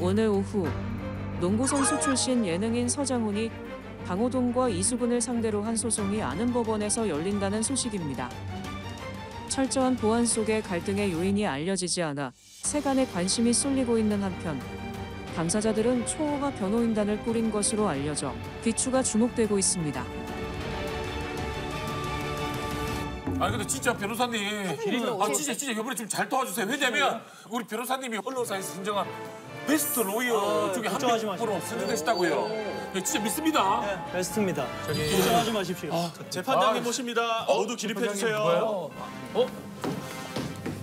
오늘 오후 농구선수 출신 예능인 서장훈이 강호동과 이수근을 상대로 한 소송이 아는법원에서 열린다는 소식입니다. 철저한 보안 속에 갈등의 요인이 알려지지 않아 세간의 관심이 쏠리고 있는 한편 당사자들은 초호화 변호인단을 꾸린 것으로 알려져 귀추가 주목되고 있습니다. 아니 근데 진짜 변호사님, 진짜 이번에 좀 잘 도와주세요. 왜냐면 우리 변호사님이 언론사에서 선정한 베스트 로이어 중에 한 명으로 선정되셨다고요. 네, 진짜 믿습니다. 네, 베스트입니다. 걱정하지 마십시오. 재판장님 모십니다. 모두 기립해 주세요.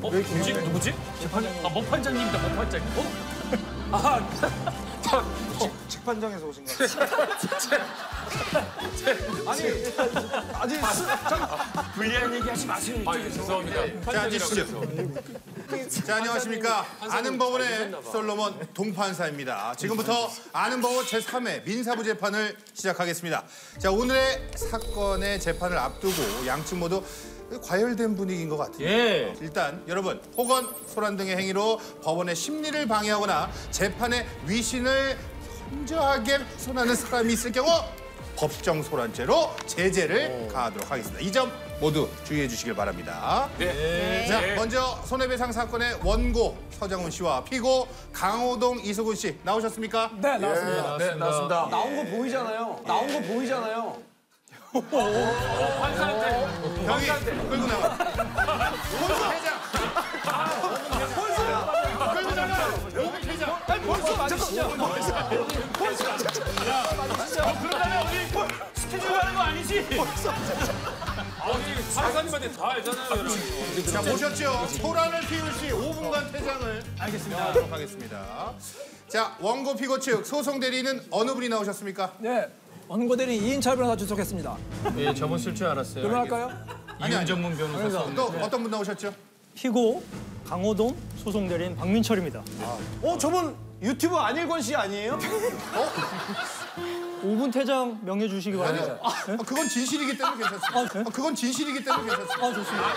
누구지? 재판장? 모 판장님이다, 모 판장님. 책판장에서 오신 거 같아요. 아니, 불리한 얘기 하지 마세요. 죄송합니다. 자, 앉으시죠. 자, 안녕하십니까. 아는 법원의 솔로몬 동판사입니다. 지금부터 아는 법원 제3회 민사부 재판을 시작하겠습니다. 자, 오늘의 사건의 재판을 앞두고 양측 모두 과열된 분위기인 것 같아요. 예. 일단 여러분, 폭언, 소란 등의 행위로 법원의 심리를 방해하거나 재판의 위신을 현저하게 훼손하는 사람이 있을 경우 법정 소란죄로 제재를 가하도록 하겠습니다. 이 점 모두 주의해 주시길 바랍니다. 네. 자, 먼저 손해배상 사건의 원고 서장훈 씨와 피고 강호동 이수근 씨 나오셨습니까? 네, 나왔습니다. 네, 나왔습니다. 나온 거 보이잖아요. 판사한테. 경위 끌고 나와. 본수 회장. 끌고 나와. 오백 회장. 아니, 벌써 맞으시죠? 그러다가 우리 스케줄 하는 거 아니지? 아니, 판사님한테 다 알잖아요, 여러분. 자, 보셨죠? 소란을 피울 시 5분간 퇴장을 하도록 하겠습니다. 자, 원고 피고 측 소송 대리인은 어느 분이 나오셨습니까? 네, 원고 대리인 이인철 변호사 주석했습니다. 예, 저번 쓸 줄 알았어요. 변호할까요? 이윤 전문 변호사. 또 어떤 분 나오셨죠? 피고 강호동, 소송 대리인 박민철입니다. 저분 유튜브 안일권 씨 아니에요? 5분 퇴장 명예 주시기 바랍니다. 그건 진실이기 때문에 괜찮습니다. 그건 진실이기 때문에 괜찮습니다. 좋습니다.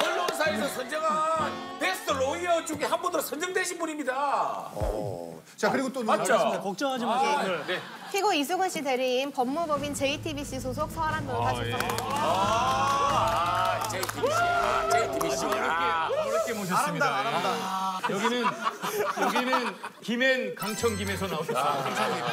언론사에서 선정한 베스트 로이어 중에 한 분으로 선정되신 분입니다. 자, 그리고 또 맞죠? 걱정하지 마세요. 네. 피고 이수근 씨 대리인 법무법인 JTBC 소속 서하란 변호사 주석입니다. JTBC. 어렵게 모셨습니다. 여기는 김앤 강청김에서 나오셨어요. 감사합니다.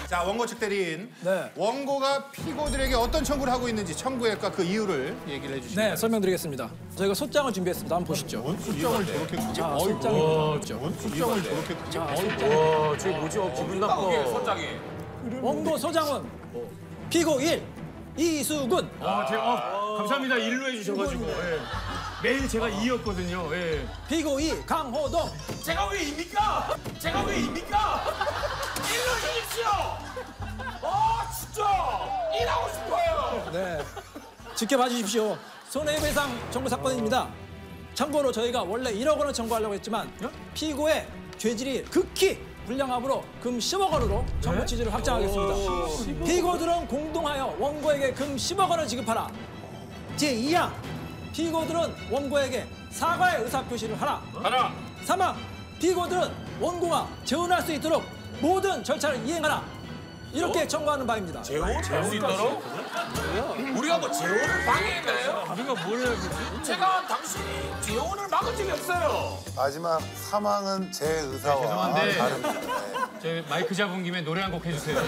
자, 원고 측 대리인. 네. 원고가 피고들에게 어떤 청구를 하고 있는지 청구액과 그 이유를 얘기를 해주시면. 네, 설명드리겠습니다. 저희가 소장을 준비했습니다. 한번 보시죠. 원수장을 저렇게 자, 소장을 원수장을 저렇게 와, 저게 뭐지? 기분 나쁘게 소장이. 원고 소장은 피고 1 이수근. 감사합니다. 일로 해주셔가지고. 예. 매일 제가 2였거든요. 예. 피고 2 강호동. 제가 왜 입니까? 일로 주십시오. 진짜 일하고 싶어요. 네, 지켜봐 주십시오. 손해배상 청구 사건입니다. 참고로 저희가 원래 1억 원을 청구하려고 했지만 피고의 죄질이 극히 불량함으로 금 10억 원으로 청구 취지를 확정하겠습니다. 피고들은 공동하여 원고에게 금 10억 원을 지급하라. 제2항 피고들은 원고에게 사과의 의사표시를 하라. 3항 피고들은 원고가 재혼할 수 있도록 모든 절차를 이행하라. 이렇게 청구하는 바입니다. 재혼할 수 있도록? 우리가 뭐 재혼을 방해했나요? 우리가 뭘 해야 되지? 제가 당신이 재혼을 막은 적이 없어요. 마지막 사망은 제 의사와 죄송한데. 다릅니다. 네. 저 마이크 잡은 김에 노래 한 곡 해주세요.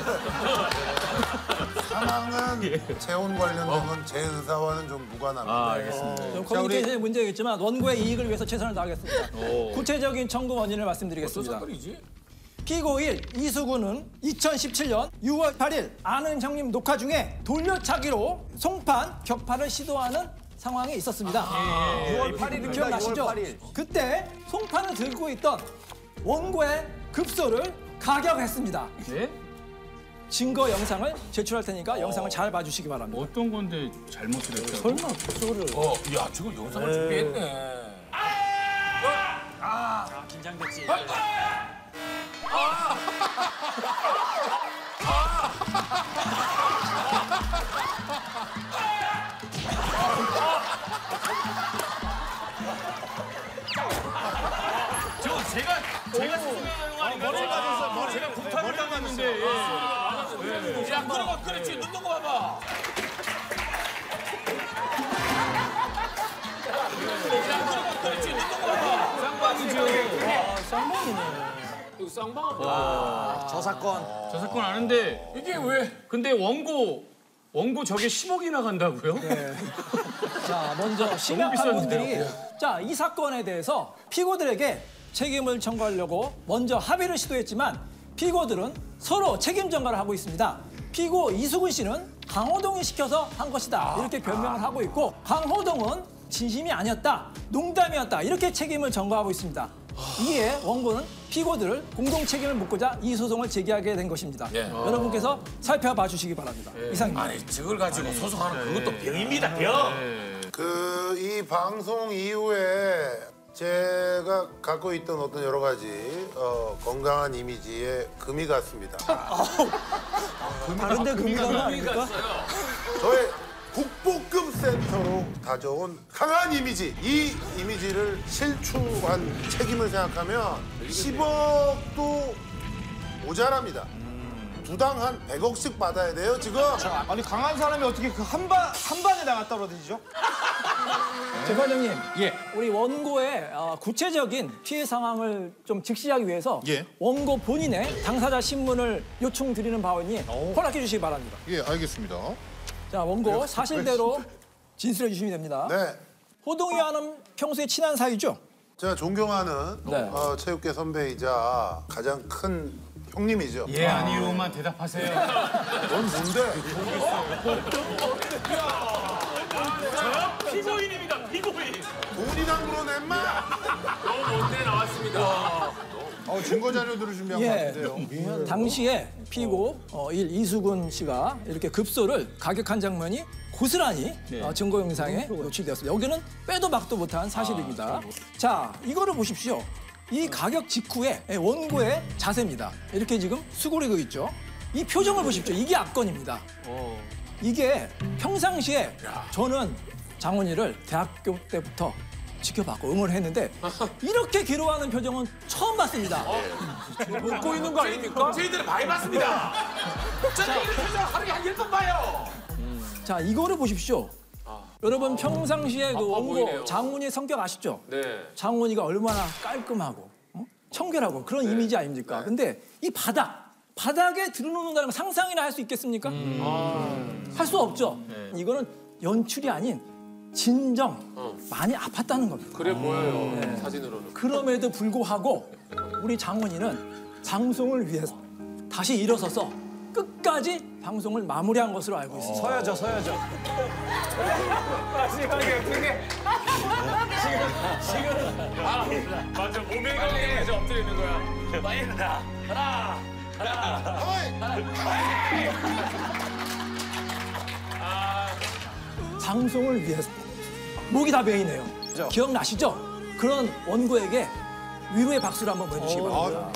사망은 재혼 관련된 건 제 의사와는 좀 무관합니다. 알겠습니다. 좀 커뮤니케이션의 문제겠지만 원고의 이익을 위해서 최선을 다하겠습니다. 구체적인 청구 원인을 말씀드리겠습니다. 피고 1 이수근은 2017년 6월 8일 아는 형님 녹화 중에 돌려차기로 송판, 격파를 시도하는 상황이 있었습니다. 6월 8일입니다. 기억나시죠? 6월 8일. 그때 송판을 들고 있던 원고의 급소를 가격했습니다. 네? 증거 영상을 제출할 테니까 영상을 잘 봐주시기 바랍니다. 어떤 건데 잘못을 했다고? 설마 급소를... 야, 저거 영상을 준비했네. 긴장됐지. 그러고 그렇지. 눈 뜨고 봐봐. 그렇지. 눈 뜨고 봐봐. 쌍방이죠. 쌍방이네. 이거 쌍방은 저 사건. 저 사건 아는데 이게 왜? 근데 원고 저게 10억이나 간다고요? 네. 자, 먼저 심야판 분들이 자, 이 사건에 대해서 피고들에게 책임을 전가하려고 먼저 합의를 시도했지만 피고들은 서로 책임 전가를 하고 있습니다. 피고 이수근 씨는 강호동이 시켜서 한 것이다 이렇게 변명을 하고 있고 강호동은 진심이 아니었다, 농담이었다 이렇게 책임을 전가하고 있습니다. 이에 원고는 피고들을 공동 책임을 묻고자 이 소송을 제기하게 된 것입니다. 여러분께서 살펴봐 주시기 바랍니다. 이상입니다. 아니 저걸 가지고 소송하는 그것도 병입니다. 병. 이 방송 이후에 제가 갖고 있던 어떤 여러 가지 건강한 이미지에 금이 갔습니다. 다른데 금이가 아닙니까? 저의 국보급 센터로 가져온 강한 이미지, 이 이미지를 실추한 책임을 생각하면 10억도 모자랍니다. 두당 한 100억씩 받아야 돼요, 지금. 아니 강한 사람이 어떻게 그 한 반에 나갔다 떨어지죠? 재판장님, 우리 원고의 구체적인 피해 상황을 좀 직시하기 위해서 원고 본인의 당사자 신문을 요청드리는 바오니 허락해 주시기 바랍니다. 예, 알겠습니다. 자, 원고 사실대로 진술해 주시면 됩니다. 네. 호동이와는 평소에 친한 사이죠? 제가 존경하는 체육계 선배이자 가장 큰 형님이죠. 예, 아니요만 대답하세요. 넌 뭔데? 피고인입니다. 피고인. 돈이랑 그러네, 인마! 너무 먼데 나왔습니다. 증거 자료들을 준비한 것 같은데요. 당시에 피고 이수근 씨가 이렇게 급소를 가격한 장면이 고스란히 증거 영상에 노출되었습니다. 여기는 빼도 박도 못한 사실입니다. 자, 이거를 보십시오. 이 가격 직후에 원고의 자세입니다. 이렇게 지금 수그리고 있죠. 이 표정을 보십시오. 이게 압권입니다. 이게 평상시에 저는 장훈이를 대학교 때부터 지켜봤고 응원했는데 이렇게 괴로워하는 표정은 처음 봤습니다. 웃고 있는 거 아닙니까? 저희들은 많이 봤습니다. 저는 이런 표정 하루에 한 10번 봐요. 자, 이거를 보십시오. 여러분 평상시에 그 원고 보이네요. 장훈이의 성격 아시죠? 네. 장훈이가 얼마나 깔끔하고 청결하고 그런 이미지 아닙니까? 근데 이 바닥에 들어놓는다는 거 상상이나 할 수 있겠습니까? 할 수 없죠. 이거는 연출이 아닌 진정 많이 아팠다는 겁니다. 그래 보여요. 사진으로는. 그럼에도 불구하고 우리 장훈이는 방송을 위해서 다시 일어서서 끝까지 방송을 마무리한 것으로 알고 있습니다. 서야죠. 맞아. 몸에 걸리게 이제 엎드려 있는 거야. 빨리 일어나. 하나. 방송을 위해서 목이 다 베이네요. 기억나시죠? 그런 원고에게 위로의 박수를 한번 보내주시기 바랍니다.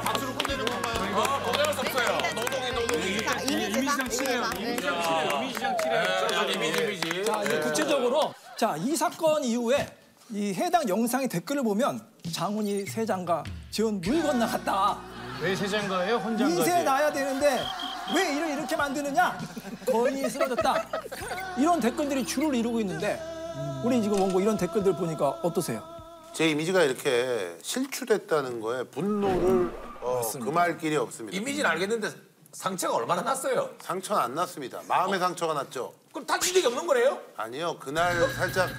박수로 끝내는 건가요? 거절할 수 없어요. 노동이. 이미지상 치레요. 이미지상 칠해. 이미지. 자, 이제 구체적으로 이 사건 이후에 이 해당 영상의 댓글을 보면 장훈이 세장가 지은 물 건너갔다. 왜 세장가예요? 혼장가지. 인쇄 나야 되는데 왜 일을 이렇게 만드느냐? 거인이 쓰러졌다. 이런 댓글들이 주를 이루고 있는데 우리 지금 원고 이런 댓글들 보니까 어떠세요? 제 이미지가 이렇게 실추됐다는 거에 분노를 금할 길이 없습니다. 이미지는 알겠는데 상처가 얼마나 났어요? 상처는 안 났습니다. 마음의 상처가 났죠. 그럼 다친 적이 없는 거래요? 아니요, 그날 살짝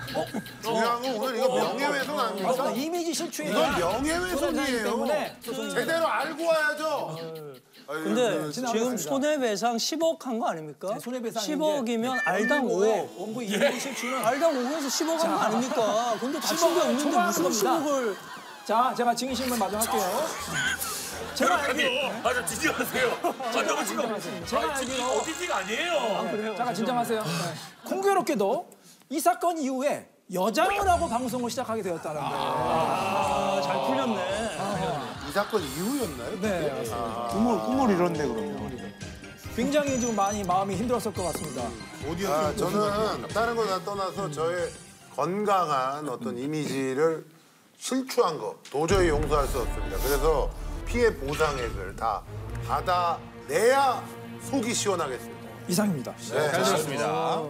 중요한 건 오늘 이거 명예훼손 아닙니까? 이미지 실추에 이건 명예훼손이에요. 때문에 제대로 알고 와야죠. 근데 지금 손해배상 10억 한 거 아닙니까? 손해배상 10억이면 알당 5억. 원고 이미지 실추는 알당 5억에서 10억 한 거 아닙니까? 근데 다친 게 없는데 무슨 10억을. 자, 제가 증인신문 마련할게요. 제가 알기로 맞아, 진정하세요. 너무 지금 제가 알기로 어디지가 아니에요. 잠깐 진정하세요. 공교롭게도 이 사건 이후에 여장을 하고 방송을 시작하게 되었다는 거예요. 잘 풀렸네. 이 사건 이후였나요? 네. 꿈을 이뤘네 그러면. 굉장히 지금 많이 마음이 힘들었을 것 같습니다. 저는 다른 거 다 떠나서 저의 건강한 어떤 이미지를 실추한 거 도저히 용서할 수 없습니다. 그래서 피해 보상액을 다 받아 내야 속이 시원하겠습니다. 이상입니다. 네, 잘 들었습니다.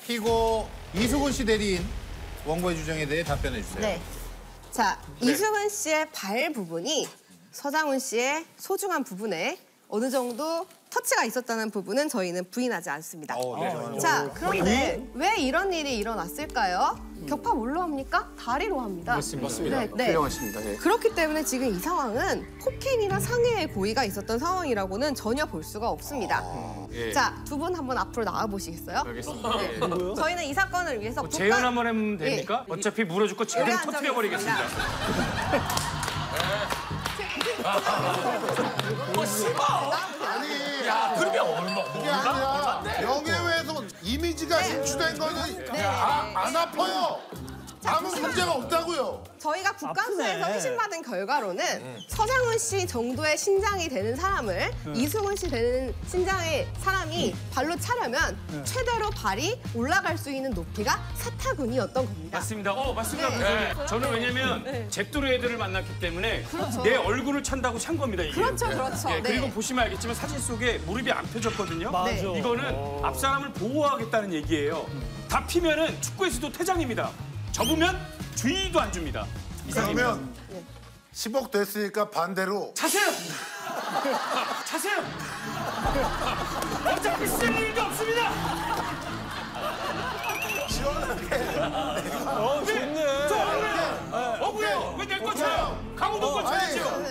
피고 이수근 씨 대리인 원고의 주장에 대해 답변해 주세요. 네. 자, 이수근 씨의 발 부분이 서장훈 씨의 소중한 부분에 어느 정도 터치가 있었다는 부분은 저희는 부인하지 않습니다. 자, 그런데 왜 이런 일이 일어났을까요? 격파 뭘로 합니까? 다리로 합니다. 맞습니다. 네. 훌륭하십니다. 예. 그렇기 때문에 지금 이 상황은 폭행이나 상해의 고의가 있었던 상황이라고는 전혀 볼 수가 없습니다. 예. 자, 두 분 한번 앞으로 나와 보시겠어요? 알겠습니다. 네. 저희는 이 사건을 위해서 재연 한번 하면 됩니까? 예. 어차피 물어주고 제대로 의뢰한 점이 터뜨려버리겠습니다. 아니, 야, 그러면 얼마? 그게 아니라 명예훼손 이미지가 신축된 거는 안 아파요. 아무 문제가 없다고요. 저희가 국감수에서 회신받은 결과로는 서장훈 씨 정도의 신장이 되는 사람을 이수근 씨 되는 신장의 사람이 발로 차려면 최대로 발이 올라갈 수 있는 높이가 4타군이었던 겁니다. 맞습니다. 맞습니다. 네. 저는 왜냐면 네. 잭도르 애들을 만났기 때문에 그렇죠. 내 얼굴을 찬다고 찬 겁니다. 이게. 그렇죠, 그렇죠. 예, 그리고 네. 보시면 알겠지만 사진 속에 무릎이 안 펴졌거든요. 맞아. 이거는 앞 사람을 보호하겠다는 얘기예요. 다 피면은 축구에서도 퇴장입니다. 접으면 주의도 안 줍니다. 그러면 10억 됐으니까 반대로 차세요! 차세요! 어차피 쓸 일도 없습니다! 좋네. 왜요? 왜 내 거 쳐요? 강호동 거 쳐야죠.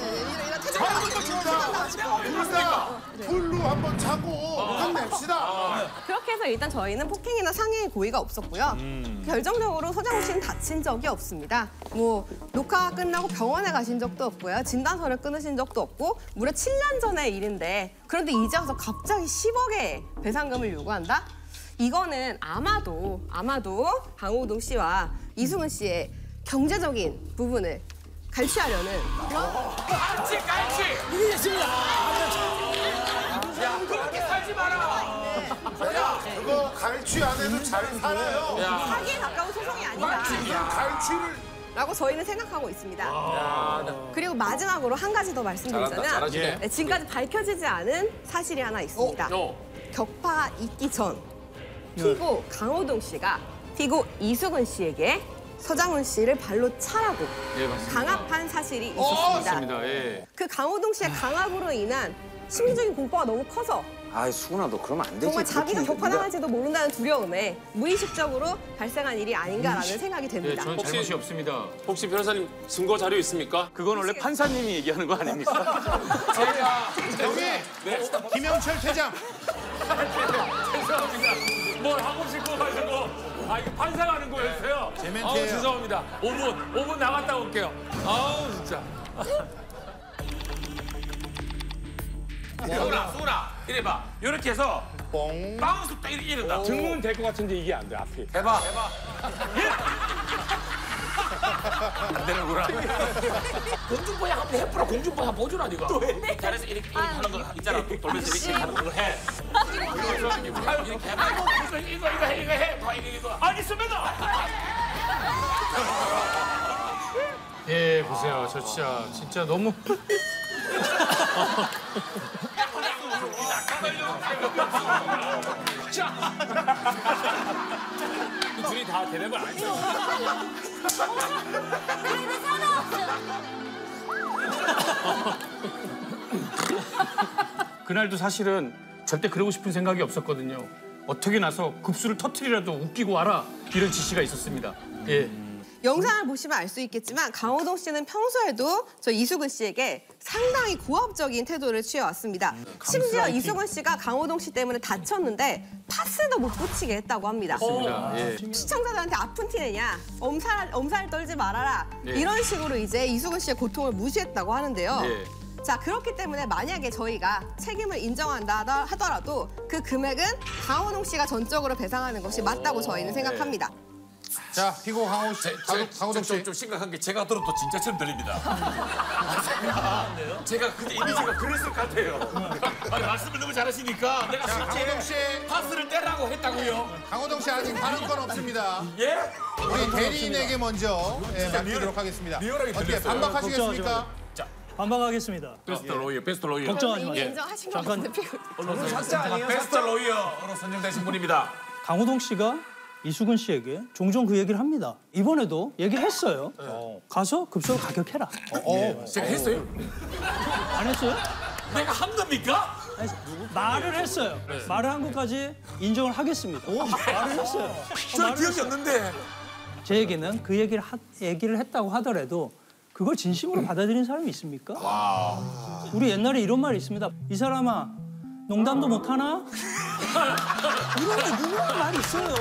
그러니까 풀로 한번 차고 끝냅시다. 그렇게 해서 일단 저희는 폭행이나 상해의 고의가 없었고요. 결정적으로 서장훈 씨는 다친 적이 없습니다. 뭐 녹화 끝나고 병원에 가신 적도 없고요. 진단서를 끊으신 적도 없고 무려 7년 전의 일인데 그런데 이제 와서 갑자기 10억의 배상금을 요구한다? 이거는 아마도 강호동 씨와 이수근 씨의 경제적인 부분을 갈취하려는 그런 깔치! 야, 그렇게 살지 마라! 그거 갈취 안 해도 잘 살아요. 사기에 가까운 소송이 아니다. 갈취를 라고 저희는 생각하고 있습니다. 그리고 마지막으로 한 가지 더 말씀드리자면 잘하시네. 네, 지금까지 밝혀지지 않은 사실이 하나 있습니다. 격파가 있기 전 피고 강호동 씨가 피고 이수근 씨에게 서장훈 씨를 발로 차라고 강압한 사실이 있었습니다. 맞습니다. 예. 그 강호동 씨의 강압으로 인한 심리적인 공포가 너무 커서 아이 수근아 너 그러면 안 되지. 정말 자기가 그렇게 격파당할지도 모른다는 두려움에 무의식적으로 발생한 일이 아닌가라는 생각이 됩니다. 저는 잘못이 없습니다. 혹시 변호사님 증거 자료 있습니까? 그건 원래 판사님이 얘기하는 거 아닙니까? 여기 김영철 퇴장. 뭘 하고 싶고 가지고. 이거 판사가 하는 거였어요. 제 멘트예요. 죄송합니다. 5분 나갔다 올게요. 아우, 진짜. 수근아, 이래봐. 이렇게 해서 뽕. 바운스 딱 이렇게 이른다. 등은 될 것 같은데 이게 안 돼, 앞이. 해봐. 안 되는구나. 공중보야 한번 해보라. 공중보 한번 보여주라, 니가. 또 해? 잘해서 이렇게 하는 거 있잖아. 돌면서 이렇게 하는 거 해. 이렇게 해봐. 이거 해. 이거. 알겠습니다! 예, 보세요. 저 진짜 너무. 둘이 다 되는 걸 알죠? 그날도 사실은 절대 그러고 싶은 생각이 없었거든요. 어떻게 나서 급수를 터트리라도 웃기고 와라 이런 지시가 있었습니다. 예. 영상을 보시면 알 수 있겠지만 강호동 씨는 평소에도 저 이수근 씨에게 상당히 고압적인 태도를 취해왔습니다. 심지어 이수근 씨가 강호동 씨 때문에 다쳤는데 파스도 못 붙이게 했다고 합니다. 예. 시청자들한테 아픈 티 내냐, 엄살 떨지 말아라 예. 이런 식으로 이제 이수근 씨의 고통을 무시했다고 하는데요. 예. 자, 그렇기 때문에 만약에 저희가 책임을 인정한다 하더라도 그 금액은 강호동 씨가 전적으로 배상하는 것이 맞다고 저희는 생각합니다. 자, 피고 강호동 씨. 좀 심각한 게 제가 들어도 진짜처럼 들립니다. 제가 그게 이미지가 그랬을 것 같아요. 아니, 말씀을 너무 잘하시니까 내가 강호동 실제 씨. 파스를 떼라고 했다고요. 강호동 씨 아직 발언권 없습니다. 예? 우리 대리인에게 먼저 맡기도록 하겠습니다. 리얼하게 어떻게 들렸어요. 반박하시겠습니까? 자, 반박하겠습니다. 베스트 로이어, 베스트 로이어. 걱정하지 이미 마세요. 인정하신 것 잠깐. 같은데 피고. 사자 아니에요? 베스트 로이어로 선정되신 분입니다. 강호동 씨가 이수근 씨에게 종종 그 얘기를 합니다. 이번에도 얘기를 했어요. 가서 급소를 가격해라. 제가 했어요? 안 했어요? 내가 한 겁니까? 아니, 말을 했어요. 말을 한 것까지 인정을 하겠습니다. 말을 했어요. 저 기억이 없는데. 제 얘기는 그 얘기를 했다고 하더라도 그걸 진심으로 받아들이는 사람이 있습니까? 우리 옛날에 이런 말이 있습니다. 이 사람아, 농담도 못하나? 이런 유명한 말이 있어요.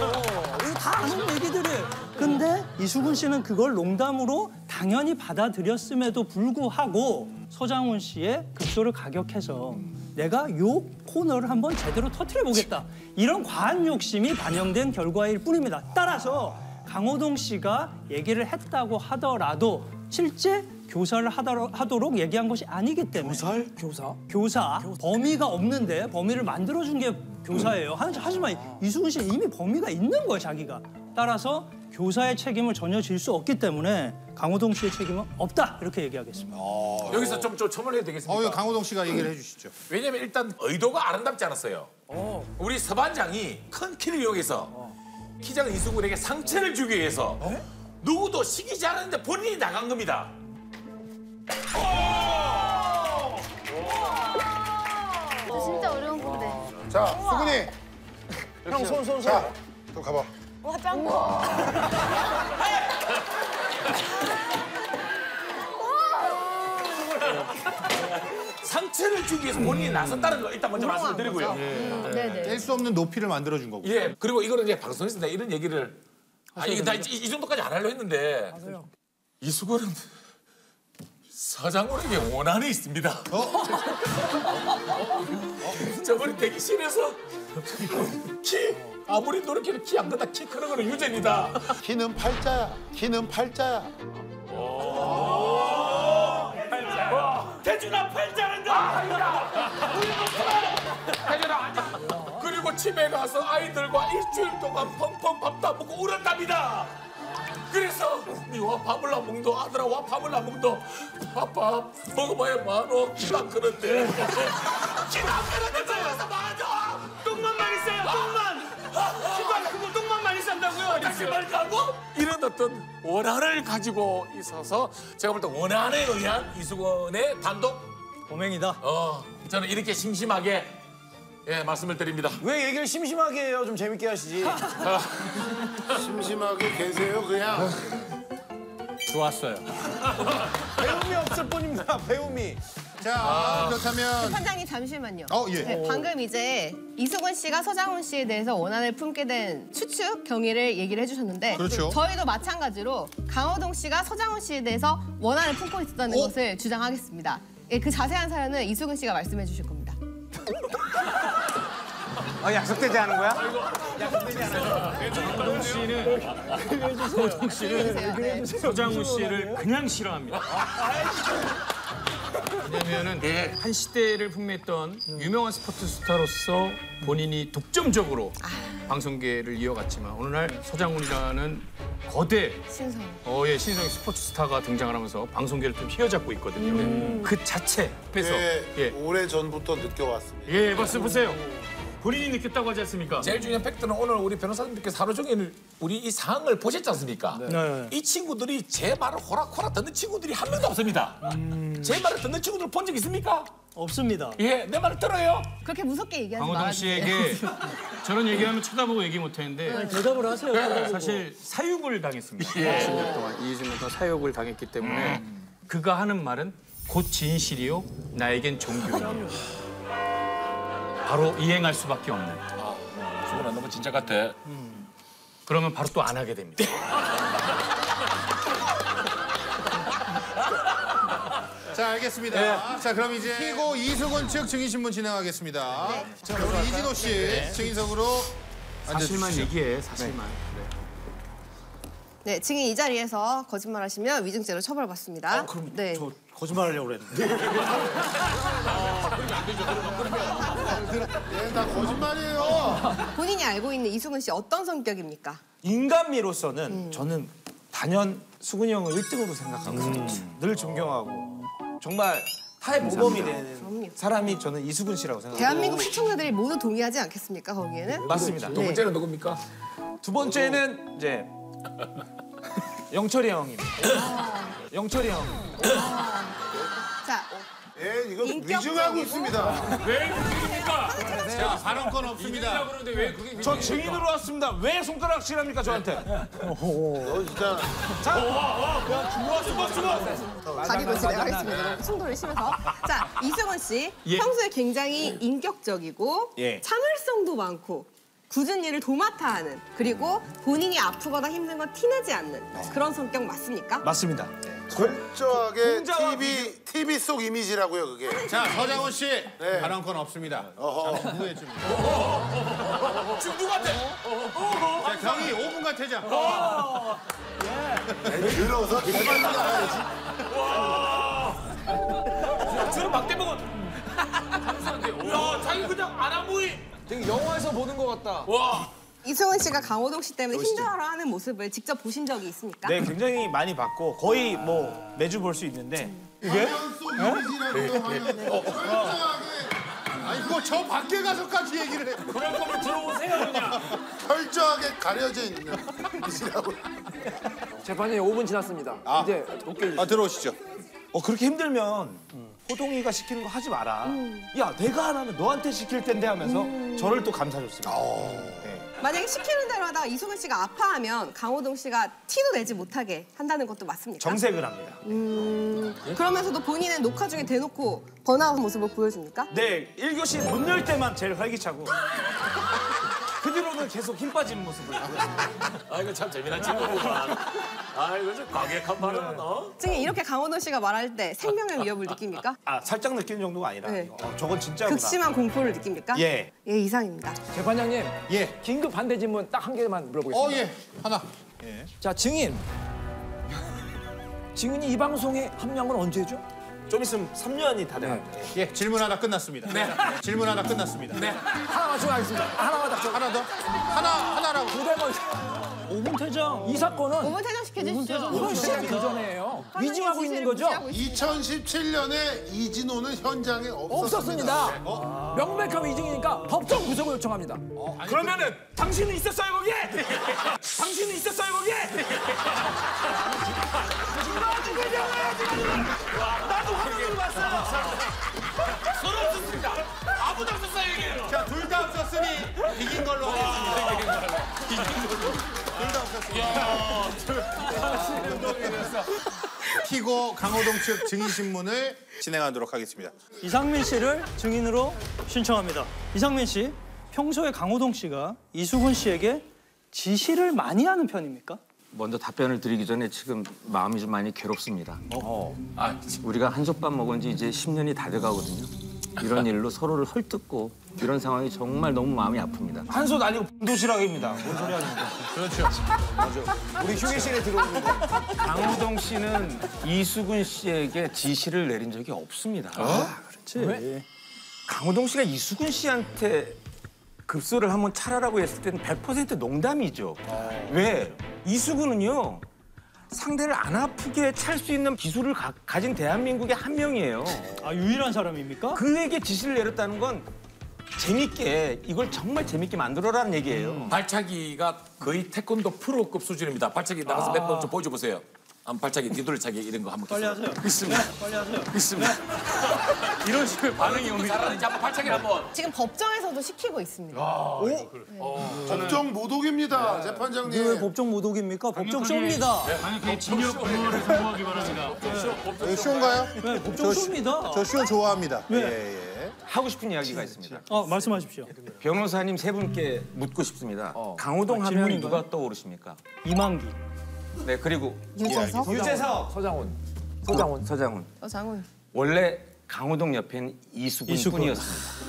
이거 다 아는 얘기들을. 근데 이수근 씨는 그걸 농담으로 당연히 받아들였음에도 불구하고 서장훈 씨의 급소를 가격해서 내가 요 코너를 한번 제대로 터뜨려보겠다. 이런 과한 욕심이 반영된 결과일 뿐입니다. 따라서 강호동 씨가 얘기를 했다고 하더라도 실제 교사를 하도록 얘기한 것이 아니기 때문에. 교사? 범위가 없는데 범위를 만들어준 게 교사예요. 하지만 이수근 씨는 이미 범위가 있는 거예요, 자기가. 따라서 교사의 책임을 전혀 질 수 없기 때문에 강호동 씨의 책임은 없다, 이렇게 얘기하겠습니다. 여기서 좀 첨언해도 되겠습니까? 강호동 씨가 얘기를 해주시죠. 왜냐면 일단 의도가 아름답지 않았어요. 우리 서반장이 큰 키를 이용해서 키 작은 이수근에게 상처를 주기 위해서 누구도 시키지 않았는데 본인이 나간 겁니다. 진짜 어려운 건데. 자, 수근이. 형 손. 자, 또 가봐. 와 짱구. 상처를 주기 위해서 본인이 나섰다는 거 일단 먼저 말씀을 드리고요. 네네. 깰 수 없는 높이를 만들어준 거고. 예, 그리고 이거는 이제 방송에서 내가 이런 얘기를 이게 나 이 정도까지 안 하려 했는데 이수근은 서장훈에게 원한이 있습니다. 저번에 대기실에서 키 아무리 노력해도 키 안 큰다, 키 크는 거는 유죄입니다. 키는 팔자야. 키는 팔자야. 대준아 팔자는다. 대준아. 그리고 집에 가서 아이들과 일주일 동안 펑펑 밥도 안 먹고 울었답니다. 그래서 니와 밥을 안 먹도 아들아 와 밥을 안 먹도 아빠 먹어봐야 많어 키가 안 크는데 키가 안 크는데 그래서 맞아 똥만 많이 싸요 똥만 키가 안 크고 똥만 많이 싼다고요 다시 말하고 이런 어떤 원한을 가지고 있어서 제가 볼 때 원한에 의한 이수근의 단독 범행이다. 저는 이렇게 심심하게 말씀을 드립니다. 왜 얘기를 심심하게 해요? 좀 재밌게 하시지. 심심하게 계세요, 그냥. 좋았어요. 배움이 없을 뿐입니다. 배움이. 자, 그렇다면 판장님 잠시만요. 예. 네, 방금 이제 이수근 씨가 서장훈 씨에 대해서 원한을 품게 된 추측 경위를 얘기를 해주셨는데 그렇죠. 저희도 마찬가지로 강호동 씨가 서장훈 씨에 대해서 원한을 품고 있었다는 것을 주장하겠습니다. 예, 그 자세한 사연은 이수근 씨가 말씀해 주실 겁니다. 약속되지 않은 거야? 호동 씨는 서장훈 씨를 그냥 싫어합니다. 왜냐면은 한 시대를 풍미했던 유명한 스포츠 스타로서 본인이 독점적으로 방송계를 이어갔지만 어느 날 서장훈이라는 거대 신성의 스포츠 스타가 등장을 하면서 방송계를 좀 휘어잡고 있거든요. 그 자체에서 오래 전부터 느껴왔습니다. 예, 보세요. 본인이 느꼈다고 하지 않습니까? 제일 중요한 팩트는 오늘 우리 변호사님들께서 하루 종일 우리 이 상황을 보셨지 않습니까? 이 친구들이 제 말을 호락호락 듣는 친구들이 한 명도 없습니다. 제 말을 듣는 친구들 본 적 있습니까? 없습니다. 예, 내 말을 들어요. 그렇게 무섭게 얘기하지 강호동 말아주세요. 씨에게 저런 얘기하면 쳐다보고 얘기 못했는데 대답을 하세요. 사실 사육을 당했습니다. 20년 동안 사육을 당했기 때문에 그가 하는 말은 곧 진실이요 나에겐 종교요. 바로 이행할 수밖에 없는. 수근아 너무 진짜 같아. 그러면 바로 또 안 하게 됩니다. 자, 알겠습니다. 자, 그럼 이제 피고 이수근 측 증인신문 진행하겠습니다. 자, 우리 이진호 씨 증인석으로 사실만 앉아주시죠. 얘기해, 사실만. 네, 증인 이 자리에서 거짓말하시면 위증죄로 처벌받습니다. 그럼 네. 저 거짓말하려고 그랬는데. 다 거짓말이에요. 본인이 알고 있는 이수근 씨 어떤 성격입니까? 인간미로서는 저는 단연 수근이 형을 1등으로 생각하거든요. 늘 존경하고 정말 타의 모범이 그럼요. 되는 사람이 저는 이수근 씨라고 생각합니다. 대한민국 시청자들이 모두 동의하지 않겠습니까, 거기에는? 맞습니다. 두 번째는 누굽니까? 두 번째는 이제 영철이 형입니다. 영철이 형. 자, 예, 이거 인격적이고. 위증하고 있습니다. 왜 그렇습니까? 자, 발언권 없습니다. 그러는데 왜 그게 저 증인으로 왔습니다. 왜 손가락질합니까 저한테? 너 진짜 가리고 진행하겠습니다. 충돌이 심해서. 자, 이수근 씨. 예. 평소에 굉장히 인격적이고 예. 참을성도 많고 굳은 일을 도맡아 하는 그리고 본인이 아프거나 힘든 건 티내지 않는 그런 성격 맞습니까? 맞습니다. 철저하게 공자와 TV 속 이미지라고요, 그게. 자, 서장훈 씨 발언권 없습니다. 후에 줍니다. 지금 누구한테? 자, 경희 5분간 퇴장. 들어서 대만 나가야지. 저는 막대먹은. 야, 자기 그냥 아나무이. 되게 영화에서 보는 것 같다. 와. 이수근 씨가 강호동 씨 때문에 힘들어하는 모습을 직접 보신 적이 있습니까? 네, 굉장히 많이 봤고 거의 뭐 매주 볼 수 있는데 화면 속 이미지라고요, 화면. 철저하게. 아니, 그거 저 밖에 가서까지 얘기를 해. 그럴 거면 들어오세요 그냥. 철저하게 가려져 있는 이미지라고요. 재판이 5분 지났습니다. 이제 오케이. 들어오시죠. 그렇게 힘들면 호동이가 시키는 거 하지 마라. 야, 내가 안 하면 너한테 시킬 텐데 하면서 저를 또 감사줬습니다. 네. 만약에 시키는 대로 하다가 이수근 씨가 아파하면 강호동 씨가 티도 내지 못하게 한다는 것도 맞습니까? 정색을 합니다. 그러면서도 본인은 녹화 중에 대놓고 번아웃 모습을 보여줍니까? 네, 1교시 문 열 때만 제일 활기차고 그 뒤로는 계속 힘 빠지는 모습을 아 이거 참 재미난 친구구만. 아 이거 좀 과격한 발언. 증인 이렇게 강호동 씨가 말할 때 생명의 위협을 느낍니까? 살짝 느끼는 정도가 아니라 네. 저건 진짜구나. 극심한 공포를 느낍니까? 예. 예, 이상입니다. 재판장님, 예. 긴급 반대 질문 딱 한 개만 물어보겠습니다. 예. 하나. 자, 증인. 증인이 이 방송에 합류한 건 언제죠? 좀 있으면 3년이 다 돼갑니다. 예, 질문 하나 끝났습니다. 질문 하나 끝났습니다. 하나만 추가하겠습니다. 하나만 딱 하나 더? 하나라고. 부대건 5분 퇴장. 이 사건은 5분 퇴장시켜 주시죠. 훨씬 그 전에요. 위증하고 있는 거죠? 2017년에 이진호는 현장에 없었습니다. 명백한 위증이니까 법정 구속을 요청합니다. 그러면은 당신은 있었어요 거기에? 당신은 있었어요 거기에? 나도 화면으로 봤어. 서로 없었습니다. 아무도 없었어요 여기는. 자, 둘 다 없었으니 이긴 걸로 하겠습니다. 둘 다 없었습니다. 피고 강호동 측 증인 신문을 진행하도록 하겠습니다. 이상민 씨를 증인으로 신청합니다. 이상민 씨, 평소에 강호동 씨가 이수근 씨에게 지시를 많이 하는 편입니까? 먼저 답변을 드리기 전에 지금 마음이 좀 많이 괴롭습니다. 우리가 한솥밥 먹은 지 이제 10년이 다 돼가거든요. 이런 일로 서로를 헐뜯고 이런 상황이 정말 너무 마음이 아픕니다. 한솥 아니고 도시락입니다. 뭔 소리 하는 거야? 그렇죠. 우리 휴게실에 들어오는데. 강호동 씨는 이수근 씨에게 지시를 내린 적이 없습니다. 그렇지. 왜? 강호동 씨가 이수근 씨한테 급소를 한번 차라라고 했을 때는 100% 농담이죠. 왜? 이수근은요. 상대를 안 아프게 찰 수 있는 기술을 가진 대한민국의 한 명이에요. 유일한 사람입니까? 그에게 지시를 내렸다는 건 재밌게 이걸 정말 재밌게 만들어라는 얘기예요. 발차기가 거의 태권도 프로급 수준입니다. 발차기 나가서 몇 번 좀 보여줘 보세요. 발차기 뒤돌차기 이런 거 한번 빨리 하세요. 있습니다. 빨리 하세요. 있습니다. 이런 식으로 반응이 옵니다. 잘하는지 한번 발차기 한번. 지금 법정에서도 시키고 있습니다. 법정 모독입니다, 재판장님. 왜 법정 모독입니까? 법정 쇼입니다. 아니 징역 9월에 선고하기 바랍니다. 쇼인가요? 네, 법정 쇼입니다. 저 쇼 좋아합니다. 네. 예. 하고 싶은 이야기가 있습니다. 말씀하십시오. 변호사님 세 분께 묻고 싶습니다. 강호동 하면 질문인가요? 누가 떠오르십니까? 이만기. 네, 그리고 유재석? 서장훈. 장훈. 원래 강호동 옆에는 이수근뿐이었습니다.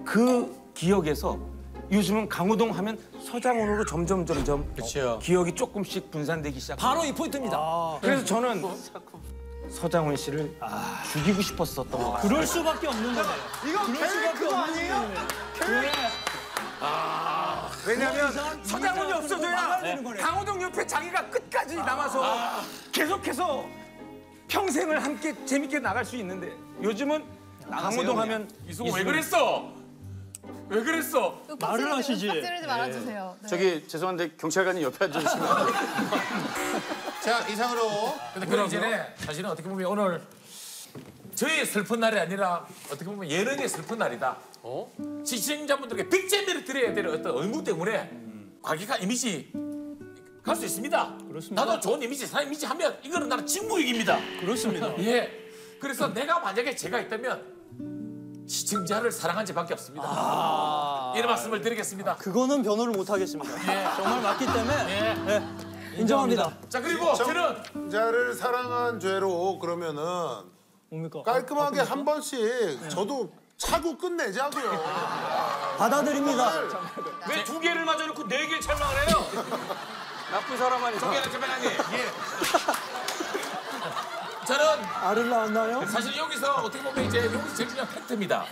그 기억에서 요즘은 강호동 하면 서장훈으로 점점 기억이 조금씩 분산되기 시작합니다. 바로 이 포인트입니다. 그래서 저는 서장훈 씨를 죽이고 싶었었던 것 같아요. 그럴 수밖에 없는 거네요. 이거 계획 그거 아니에요? 왜냐하면 서장훈이 없어져야 강호동 옆에 자기가 끝까지 남아서 계속해서 평생을 함께 재밌게 나갈 수 있는데 요즘은 강호동 하면 이수근 왜 그랬어? 왜 그랬어? 말을 하시지. 찌르지 말아주세요. 네. 저기 죄송한데 경찰관님 옆에 앉아주시면 안 돼요? 자, 이상으로. 근데 그 이전에 사실은 어떻게 보면 오늘 저희의 슬픈 날이 아니라 어떻게 보면 예능의 슬픈 날이다. 시청자분들에게 빅재미를 드려야 되는 어떤 의무 때문에 과격한 이미지 갈 수 있습니다. 그렇습니다. 나도 좋은 이미지, 사람 이미지 하면 이거는 나는 직무유기입니다. 그렇습니다. 예. 그래서 내가 만약에 제가 있다면 시청자를 사랑한 죄밖에 없습니다. 이런 말씀을 드리겠습니다. 그거는 변호를 못 하겠습니다. 정말 맞기 때문에 네, 인정합니다. 자, 그리고 저는 시청자를 사랑한 죄로 그러면은 뭡니까? 깔끔하게 한 번씩 저도 차고 끝내자고요. 받아들입니다. 왜 2개를 맞아놓고 4개를 촬영을 해요? 나쁜 사람 아니야. 정혜란 재판장님. 저는 알을 낳았나요? 사실 여기서 어떻게 보면 이제 여기서 제일 중요한 팩트입니다.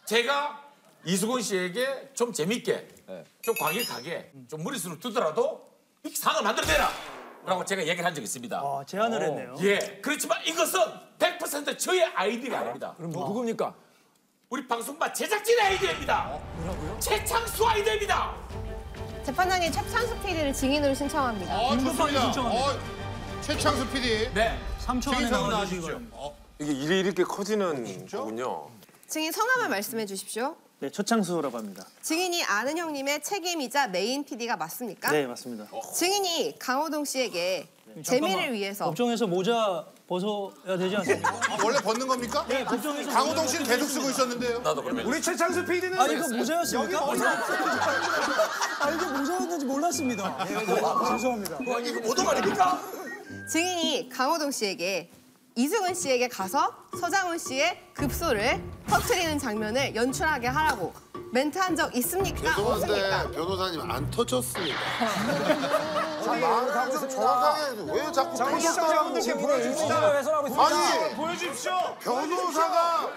제가 이수근 씨에게 좀 재밌게, 좀 과격하게, 좀 무리수를 두더라도 이 상을 만들어내라! 라고 제가 얘기를 한 적이 있습니다. 제안을 했네요. 예. 그렇지만 이것은 100% 저의 아이디어가 아닙니다. 그럼 누굽니까? 우리 방송반 제작진의 아이디어입니다. 뭐라고요? 최창수 아이디어입니다. 재판장님 최창수 PD를 증인으로 신청합니다. 좋습니다. 최창수 PD. 네. 3초 안에 나와주시고요. 이게 일이 이렇게 커지는 거군요. 증인 성함을 말씀해 주십시오. 네, 최창수라고 합니다. 증인이 아는 형님의 책임이자 메인 PD가 맞습니까? 네, 맞습니다. 증인이 강호동 씨에게 재미를 위해서 법정에서 모자 벗어야 되지 않습니까? 원래 벗는 겁니까? 네, 법정에서 강호동 씨는 계속 쓰고 있었는데요. 나도 그러면. 우리 최창수 PD는 아, 이거 모자였습니까? 아, 이게 모자였는지 몰랐습니다. 죄송합니다. 이거 모독 아닙니까? 증인이 강호동 씨에게 이수근 씨에게 가서 서장훈 씨의 급소를 터트리는 장면을 연출하게 하라고 멘트 한 적 있습니까? 없습니까? 죄송한데 변호사님 안 터졌습니다. 마음을 정확하게 왜 자꾸 시청자분들께 보여줍시다. 아니 보여주십시오. 변호사가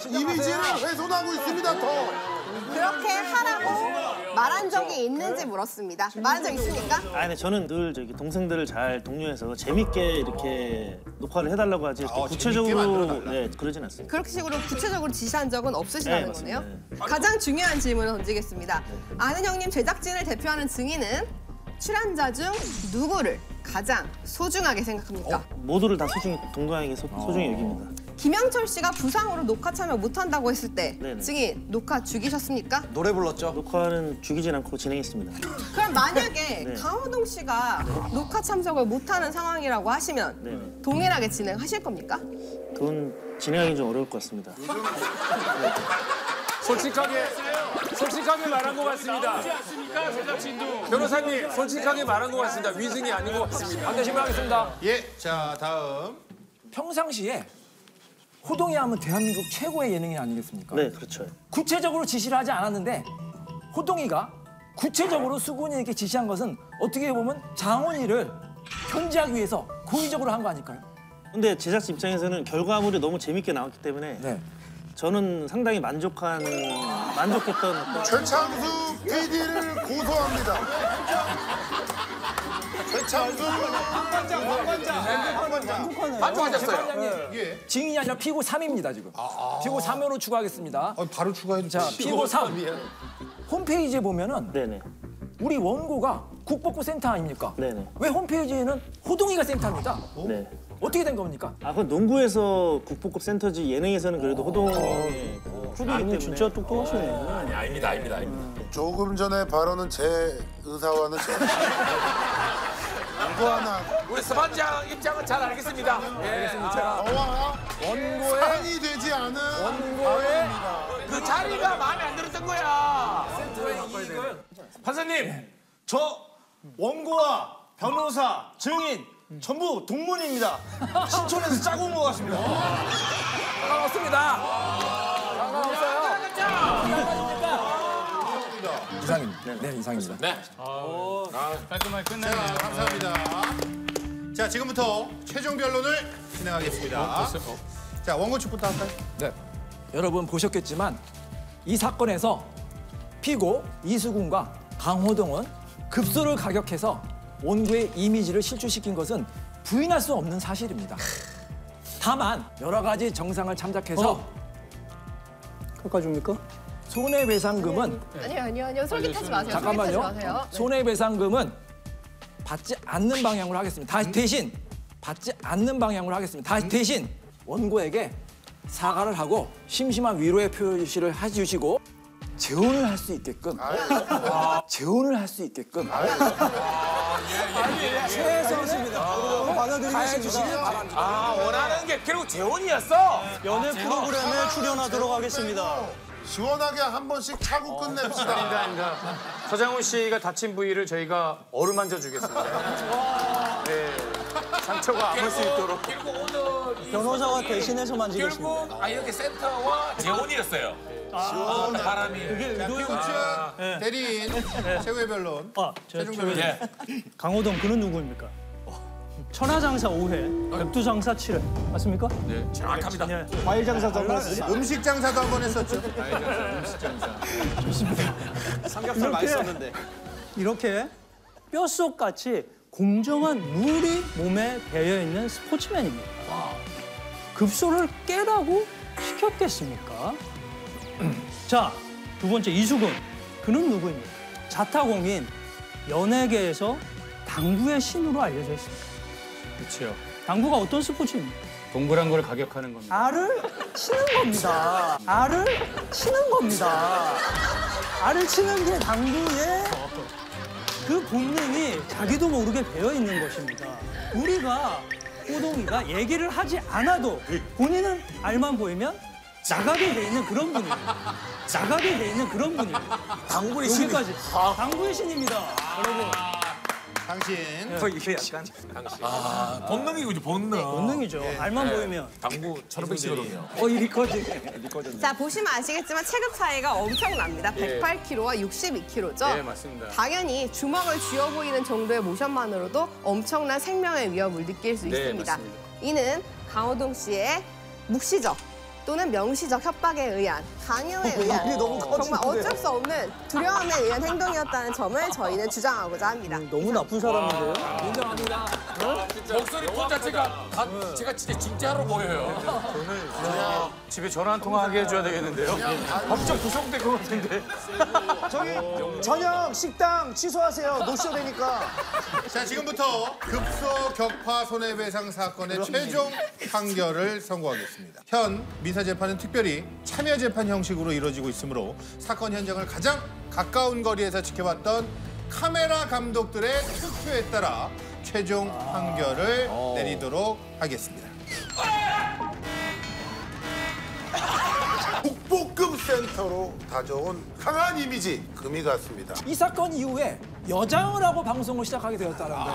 이미지를 훼손하고 있습니다. 더. 그렇게 하라고 말한 적이 있는지 물었습니다. 말한 적 있습니까? 아, 네, 저는 늘 저기 동생들을 잘 독려해서 재밌게 이렇게 녹화를 해달라고 하지 구체적으로 네, 그러진 않습니다. 그렇게 식으로 구체적으로 지시한 적은 없으시다는 네, 거네요. 맞습니다. 가장 중요한 질문을 던지겠습니다. 아는 형님 제작진을 대표하는 증인은 출연자 중 누구를 가장 소중하게 생각합니까? 모두를 다 동등하게 소중히 여깁니다. 김영철 씨가 부상으로 녹화 참여 못한다고 했을 때 네네. 증인 녹화 죽이셨습니까? 노래 불렀죠. 녹화는 죽이진 않고 진행했습니다. 그럼 만약에 네. 강호동 씨가 녹화 참석을 못하는 상황이라고 하시면 네네. 동일하게 진행하실 겁니까? 그건 진행하기 좀 어려울 것 같습니다. 솔직하게 말한 것 같습니다. 변호사님, 솔직하게 말한 것 같습니다. 위증이 아닌 것 같습니다. 반대심을 하겠습니다. 예, 자 다음. 평상시에 호동이 하면 대한민국 최고의 예능인 아니겠습니까? 네, 그렇죠. 구체적으로 지시를 하지 않았는데 호동이가 구체적으로 수근이에게 지시한 것은 어떻게 보면 장훈이를 견제하기 위해서 고의적으로 한 거 아닐까요? 근데 제작진 입장에서는 결과물이 너무 재밌게 나왔기 때문에 네. 저는 상당히 만족했던 어떤 최창수 PD를 고소합니다. 최창수 만족하셨어요? 증인이 아니라 피고 3입니다 지금. 피고 3으로 추가하겠습니다. 바로 추가해 자, 피고 3. 홈페이지에 보면은 네네. 우리 원고가 국법부 센터 아닙니까? 네네. 왜 홈페이지에는 호동이가 센터입니다? 네. 어떻게 된 겁니까? 아, 그건 농구에서 국보급 센터지 예능에서는 그래도 호동의 후배이기 때문에 진짜 똑똑하시네. 아닙니다. 조금 전에 발언은 제 의사와는 이거 하나 우리 서반장 입장은 잘 알겠습니다. 저와 원고의 상이 되지 않은 원고의 그 자리가 마음에 안 들었던 거야. 판사님, 저 원고와 변호사, 증인 전부 동문입니다. 신촌에서 짜고 온 것 같습니다. 반갑습니다. 이상입니다. 네, 이상입니다. 네. 깔끔하게 끝내네. 감사합니다. 자, 지금부터 최종 변론을 진행하겠습니다. 자, 원고 측부터 할까요? 네. 여러분 보셨겠지만 이 사건에서 피고 이수근과 강호동은 급소를 가격해서 원고의 이미지를 실추시킨 것은 부인할 수 없는 사실입니다. 다만 여러 가지 정상을 참작해서 깎아줍니까? 손해배상금은 아니요. 솔깃하지 마세요. 잠깐만요. 솔깃하지 마세요. 네. 손해배상금은 받지 않는 방향으로 하겠습니다. 대신 받지 않는 방향으로 하겠습니다. 대신 원고에게 사과를 하고 심심한 위로의 표시를 해주시고 재혼을 할 수 있게끔 재혼을 할 수 있게끔 최선입니다. 받아들이겠습니다. 원하는 게 결국 재혼이었어. 연애 프로그램에 출연하도록 하겠습니다. 시원하게 한 번씩 차고 끝냅시다. 아닙니다. 서장훈 씨가 다친 부위를 저희가 어루만져 주겠습니다. 네. 상처가 아물 수 있도록. 그리고 오늘 이 변호사가 대신해서 만지겠습니다. 결국 이렇게 센터와 재혼이었어요. 시원한 바람이. 그게 의도였죠. 대리인 최고의 변론. 최종 변론. 강호동 그는 누구입니까? 천하장사 5회, 백두장사 7회. 맞습니까? 네, 정확합니다. 과일장사도 한번 했어요. 음식 장사도 한 번 했었죠. 음식 장사. 삼겹살 맛있었는데. 이렇게 뼛속같이 공정한 룰이 몸에 배어있는 스포츠맨입니다. 급소를 깨라고 시켰겠습니까? 자, 두 번째 이수근. 그는 누구입니까? 자타공인 연예계에서 당구의 신으로 알려져 있습니다. 그렇죠. 당구가 어떤 스포츠입니까? 동그란 걸 가격하는 겁니다. 알을 치는 겁니다. 알을 치는 겁니다. 알을 치는 게 당구의 그 본능이 자기도 모르게 배어 있는 것입니다. 우리가 호동이가 얘기를 하지 않아도 본인은 알만 보이면 나가게 돼 있는 그런 분이에요. 나가게 돼 있는 그런 분이에요. 당구의 신. 여기까지. 당구의 신입니다. 여러분. 당신. 이게 약간 본능이죠, 본능. 본능이죠. 알만 보이면. 당구 1,500시거든요. 이 리커지. 자, 보시면 아시겠지만 체급 차이가 엄청납니다. 108kg와 62kg죠. 네, 맞습니다. 당연히 주먹을 쥐어 보이는 정도의 모션만으로도 엄청난 생명의 위협을 느낄 수 네, 있습니다. 맞습니다. 이는 강호동 씨의 묵시적 또는 명시적 협박에 의한 강요에 의한 정말 어쩔 수 없는 두려움에 의한 행동이었다는 점을 저희는 주장하고자 합니다. 너무 나쁜 사람인데요? 인정합니다. 목소리 톤 자체가 제가 진짜로 보여요. 저는 집에 전화 한 통화 하게 해줘야 되겠는데요. 법적 구성될 것 같은데. 저기 저녁 식당 취소하세요. 노쇼 되니까. 자, 지금부터 급소 격파 손해배상 사건의 최종 판결을 선고하겠습니다. 현 민사재판은 특별히 참여재판 형식으로 이루어지고 있으므로 사건 현장을 가장 가까운 거리에서 지켜봤던 카메라 감독들의 투표에 따라 최종 판결을 내리도록 하겠습니다. 국보급 센터로 다져온 강한 이미지 금이 갔습니다. 이 사건 이후에 여장을 하고 방송을 시작하게 되었다는데.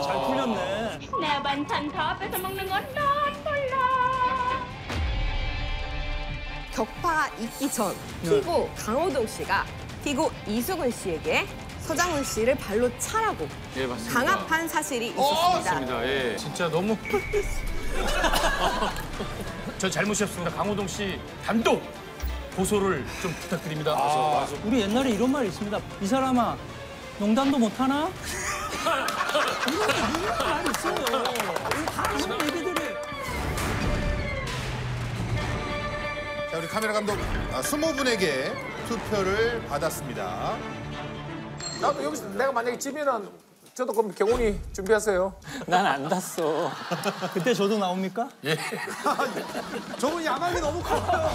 잘 풀렸네. 내 반찬 다 뺏어 먹는 건 난 몰라. 격파가 있기 전 피고 강호동 씨가 피고 이수근 씨에게 서장훈 씨를 발로 차라고 예, 맞습니다. 강압한 사실이 있었습니다. 맞습니다. 예, 진짜 너무. 저 잘못이었습니다. 강호동 씨 단독 고소를 좀 부탁드립니다. 우리 옛날에 이런 말이 있습니다. 이 사람아, 농담도 못하나? 이런 말이 있어요. 다 이런 얘기들이. 자, 우리 카메라 감독 20분에게 투표를 받았습니다. 나도 여기서 내가 만약에 지면은 저도 그럼 경훈이 준비하세요. 난 안 닿았어. 그때 저도 나옵니까? 예. 저분 야망이 너무 커요.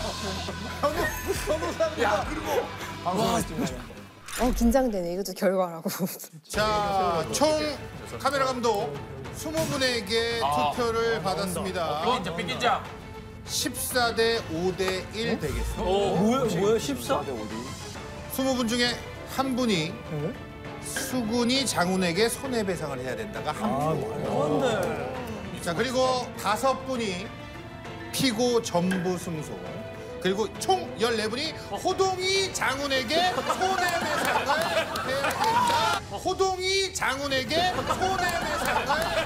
변호사입니다. 긴장되네. 이것도 결과라고. 자, 총 카메라 감독 20분에게 투표를 받았습니다. 삐긴장. 14대 5대 1 되겠습니다. 뭐야, 14? 20분 중에 한 분이 수근이 장훈에게 손해배상을 해야 된다가 한 분. 뭔데? 자, 그리고 5분이 피고 전부 승소. 그리고 총 14분이 호동이 장훈에게 손해배상을 해야 된다. 호동이 장훈에게 손해배상을 해야 된다.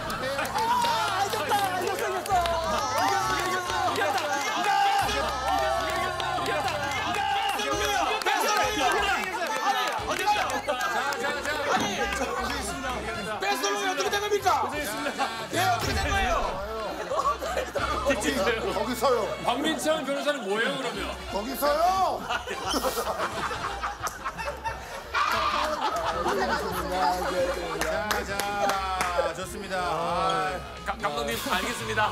베스트로이 어떻게 된 겁니까? 거기서요. 박민창 변호사는 뭐예요 그러면? 거기서요. 자, 좋습니다. 감독님 알겠습니다.